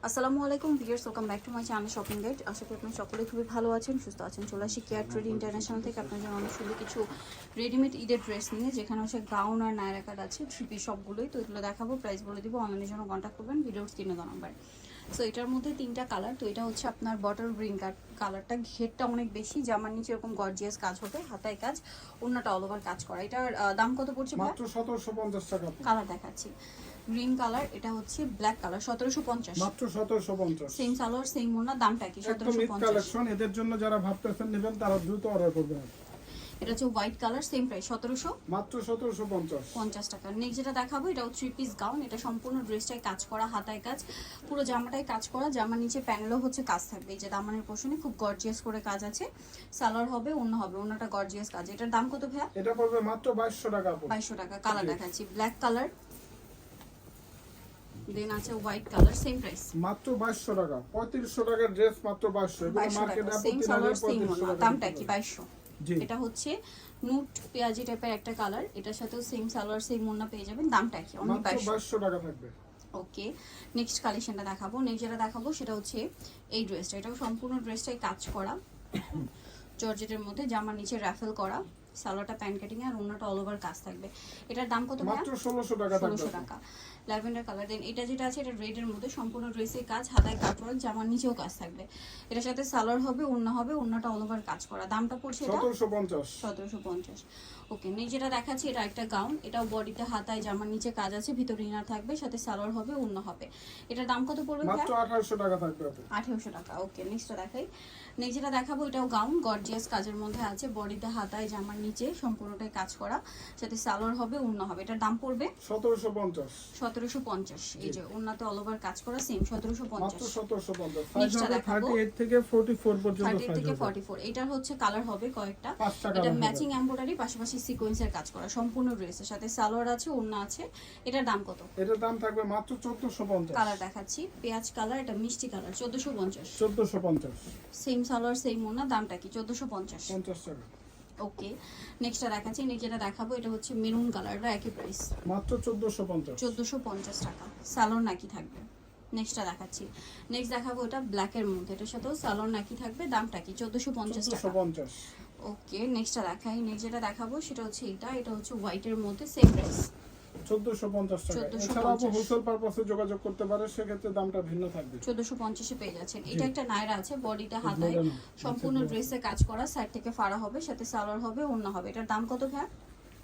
আসসালামু আলাইকুম viewers, welcome back to my channel shopping guide. আশা করি আপনারা সকলে খুবই ভালো আছেন, সুস্থ আছেন। চলে আসি কেয়ার ট্রেড ইন্টারন্যাশনাল থেকে আপনার জন্য অনেক সুন্দর কিছু রেডিমেড ঈদের ড্রেস নিয়ে, যেখানে হচ্ছে গাউন আর নায়রা কাট আছে, থ্রি পিস সবগুলোই। তো এগুলো দেখাবো, প্রাইস বলে দিব। অনলাইনের জন্য কন্ট্যাক্ট করবেন ভিডিওর স্ক্রিনে দেওয়া নাম্বার। সো এটার মধ্যে তিনটা কালার। তো এটা হচ্ছে আপনার বটল গ্রিন কালারটা, ঘেরটা অনেক বেশি, জামার নিচে এরকম গর্জিয়াস কাজ হবে, হাতায় কাজ, ওন্নাটা অল ওভার কাজ করা। এটার দাম কত পড়ছে? মাত্র 1750 টাকা। কালার দেখাচ্ছি, গ্রিন কালার, এটা হচ্ছে ব্ল্যাক কালার, 1750 মাত্র 1750। সেম সালোয়ার সেম ওড়না, দামটা কি? একদম ঈদ 1750। কালেকশন, এদের জন্য যারা ভাবতেছেন নেবেন তারা দ্রুত অর্ডার করবেন। এটা হচ্ছে হোয়াইট কালার, সেম প্রাইস 1750 মাত্র 1750 টাকা। নেক্সট যেটা দেখাবো, এটাও থ্রি পিস গাউন। এটা সম্পূর্ণ ড্রেসটাই কাজ করা, হাতায় কাজ, পুরো জামাটাই কাজ করা। জামার নিচে প্যানেলও হচ্ছে কাজ থাকবে, এই যে দামানের পোর্শনে খুব গর্জিয়াস করে কাজ আছে। সালোয়ার হবে, ওড়না হবে, ওড়নাটা গর্জিয়াস কাজ। এটার দাম কত ভাইয়া? এটা পড়বে মাত্র 2200 টাকা। 2200 টাকা। কালার দেখাচ্ছি, ব্ল্যাক কালার, দেন আছে হোয়াইট কালার, সেম প্রাইস মাত্র 2200 টাকা। 3500 টাকার ড্রেস মাত্র 2200। এগুলো 2200 মার্কেটে টাকা, আপনি সেম সালোয়ার সেম 3500 ওড়না, টাকা। দামটা কি? 2200। জি, এটা হচ্ছে নুট পেঁয়াজি টাইপের একটা কালার, এটার সাথেও সেম সালোয়ার সেম ওড়না পেয়ে যাবেন। দামটা কি? অনলি মাত্র 2200 2200 টাকা থাকবে। ওকে, নেক্সট কালেকশনটা দেখাবো। নেক্সট যেটা দেখাবো সেটা হচ্ছে এই ড্রেসটা। এটাও সম্পূর্ণ ড্রেসটাই কাজ করা, জর্জেটের মধ্যে, জামার নিচে রাফেল করা, সালোয়ারটা প্যান্ট কাটিং এ আর ওড়নাটা অল ওভার কাজ থাকবে। এটার দাম কত? মাত্র 1600 টাকা থাকবে। 1600 টাকা। Lavender colour. দেন এটা যেটা আছে, এটা রেড এর মধ্যে, সম্পূর্ণ ড্রেসে কাজ, হাতায় কাটওয়ার্ক, জামার নিচেও কাজ থাকবে। এটার সাথে সালোয়ার হবে, ওড়না হবে, ওড়নাটা অল ওভার কাজ করা। দামটা পড়ছে এটা 1750। 1750। ওকে, নেক্সট যেটা দেখাচ্ছি, এটা একটা গাউন। এটাও বডিতে হাতায় জামার নিচে কাজ আছে, ভিতরে ইনার থাকবে, সাথে সালোয়ার হবে, ওড়না হবে। এটার দাম কত পড়বে? মাত্র 1800 টাকা থাকবে। 1800 টাকা। ওকে, নেক্সটটা দেখাই। নেক্সট যেটা দেখাবো, এটাও গাউন, গর্জিয়াস কাজের মধ্যে আছে, বডিতে হাতায় জামার নিচে সম্পূর্ণটাই কাজ করা, সাথে সালোয়ার হবে, ওড়না হবে। এটার দাম পড়বে 1750। 1750। এই যে ওড়নাতে অল ওভার কাজ করা, সেম মাত্র 1750। 1750। সাইজ নেক্সটটা হবে দেখাবো। 38 থেকে 44 পর্যন্ত 38 সাইজ থেকে হবে। 44। এটার হচ্ছে কালার হবে কয়েকটা। 5টা এটা কালার ম্যাচিং এমব্রয়ডারি, পাশাপাশি সিকোয়েন্সের কাজ করা, সম্পূর্ণ ড্রেসের সাথে সালোয়ার আছে, ওড়না আছে। এটার দাম কত? এটার দাম থাকবে মাত্র 1450। কালার দেখাচ্ছি, পেঁয়াজ কালার, এটা মিষ্টি কালার, 1450। 1450। সেম সালোয়ার সেম ওড়না, দামটা কি? 1450। 50 টাকা। ওকে, নেক্সটটা দেখাচ্ছি। নেক্সট যেটা দেখাবো, এটা হচ্ছে মেরুন কালারটা, একই প্রাইস, মাত্র 1450। 1450 টাকা। সালোয়ার নাকি থাকবে। নেক্সটটা দেখাচ্ছি। নেক্সট দেখাবো এটা ব্ল্যাকের মধ্যে, এটার সাথেও সালোয়ার নাকি থাকবে। দামটা কি? 1450 টাকা। 1450। ওকে, নেক্সটটা দেখাই। নেক্সট যেটা দেখাবো সেটা হচ্ছে এটা হচ্ছে হোয়াইটের মধ্যে, সেম প্রাইস 1450 টাকা। 1450 এছাড়া আপনি হোলসেল পারপাসে যোগাযোগ করতে পারে, সেক্ষেত্রে দামটা ভিন্ন থাকবে। 1450 পেয়ে যাচ্ছেন। এটা একটা নায়রা আছে, বডিটা হাতায় সম্পূর্ণ ড্রেসে কাজ করা, সাইড থেকে ফাড়া হবে, সাথে সালোয়ার হবে, ওড়না হবে। এটার দাম কত ভাই?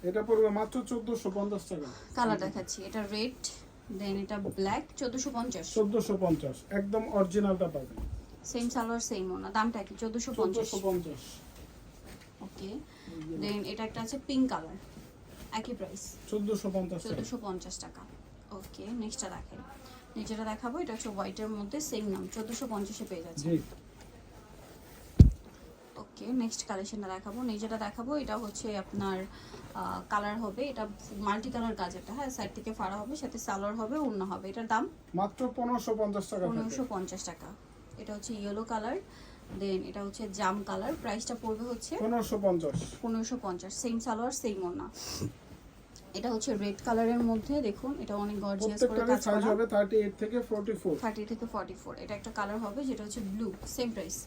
এটা পড়বে মাত্র 1450 টাকা। কালার দেখাচ্ছি, এটা রেড, দেন এটা ব্ল্যাক, 1450। 1450 একদম অরিজিনালটা পাবেন। সেম সালোয়ার সেম ওড়না, দামটা কি? 1450। 1450। ওকে, দেন এটা একটা আছে পিঙ্ক কালার, একই প্রাইস 1450 টাকা। 1450 টাকা। ওকে, নেক্সটটা দেখাই। নেক্সটটা দেখাবো, এটা হচ্ছে হোয়াইটের মধ্যে, সেম নাম, 1450 পেয়ে যাচ্ছে। জি, ওকে, নেক্সট কালেকশনটা দেখাবো। যেটা দেখাবো এটা হচ্ছে আপনার কালার হবে, এটা মাল্টি কালার কাজ, এটা হ্যাঁ, সাইড থেকে ফাড়া হবে, সাথে সালোয়ার হবে, ওড়না হবে। এটার দাম মাত্র 1550 টাকা থাকবে। 1550 টাকা। এটা হচ্ছে ইয়েলো কালার, দেন এটা হচ্ছে জাম কালার, প্রাইসটা পড়বে হচ্ছে 1550। 1550। সেম সালোয়ার সেম ওড়না। এটা হচ্ছে রেড কালারের মধ্যে, দেখুন এটা অনেক গর্জিয়াস করে প্রত্যেকটার কাজ সাইজ করা, হবে 38 থেকে 44। 30 থেকে 44। এটা একটা কালার হবে যেটা হচ্ছে ব্লু, সেম প্রাইস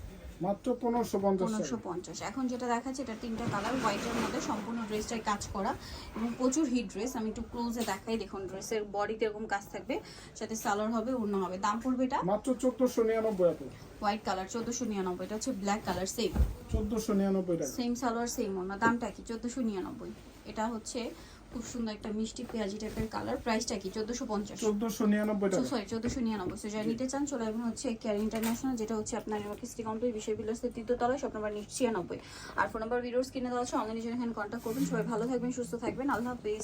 মাত্র 1550 টাকা। 1550। এখন যেটা দেখাচ্ছে, এটা তিনটা কালার, হোয়াইটের মধ্যে, সম্পূর্ণ ড্রেসটাই কাজ করা এবং প্রচুর হিট ড্রেস। আমি একটু ক্লোজে দেখাই, দেখুন ড্রেসের বডিতে এরকম কাজ থাকবে, সাথে সালোয়ার হবে, ওড়না হবে। দাম পড়বে এটা মাত্র 1499 আপু। White colour, 1499। এটা হচ্ছে ব্ল্যাক কালার, সেম 1499 টাকা। সেম সালোয়ার সেম ওড়না, দামটা কি? 1499। এটা হচ্ছে খুব সুন্দর একটা মিষ্টি পেঁয়াজি টাইপের কালার, প্রাইসটা কি? 1450। 1499 টাকা। সরি, 1499। সো যারা নিতে চান চলে আসবেন হচ্ছে কেয়ার ইন্টারন্যাশনাল, যেটা হচ্ছে আপনার সিটি কমপ্লেক্স, বিষয় বিলাসের 3য় তলায়, শপ নাম্বার 96। আর ফোন নাম্বার ভিডিওস কিনে দেওয়া আছে, অনলাইনে জন্য এখানে কন্ট্যাক্ট করবেন। সবাই ভালো থাকবেন, সুস্থ থাকবেন, আল্লাহ হাফেজ।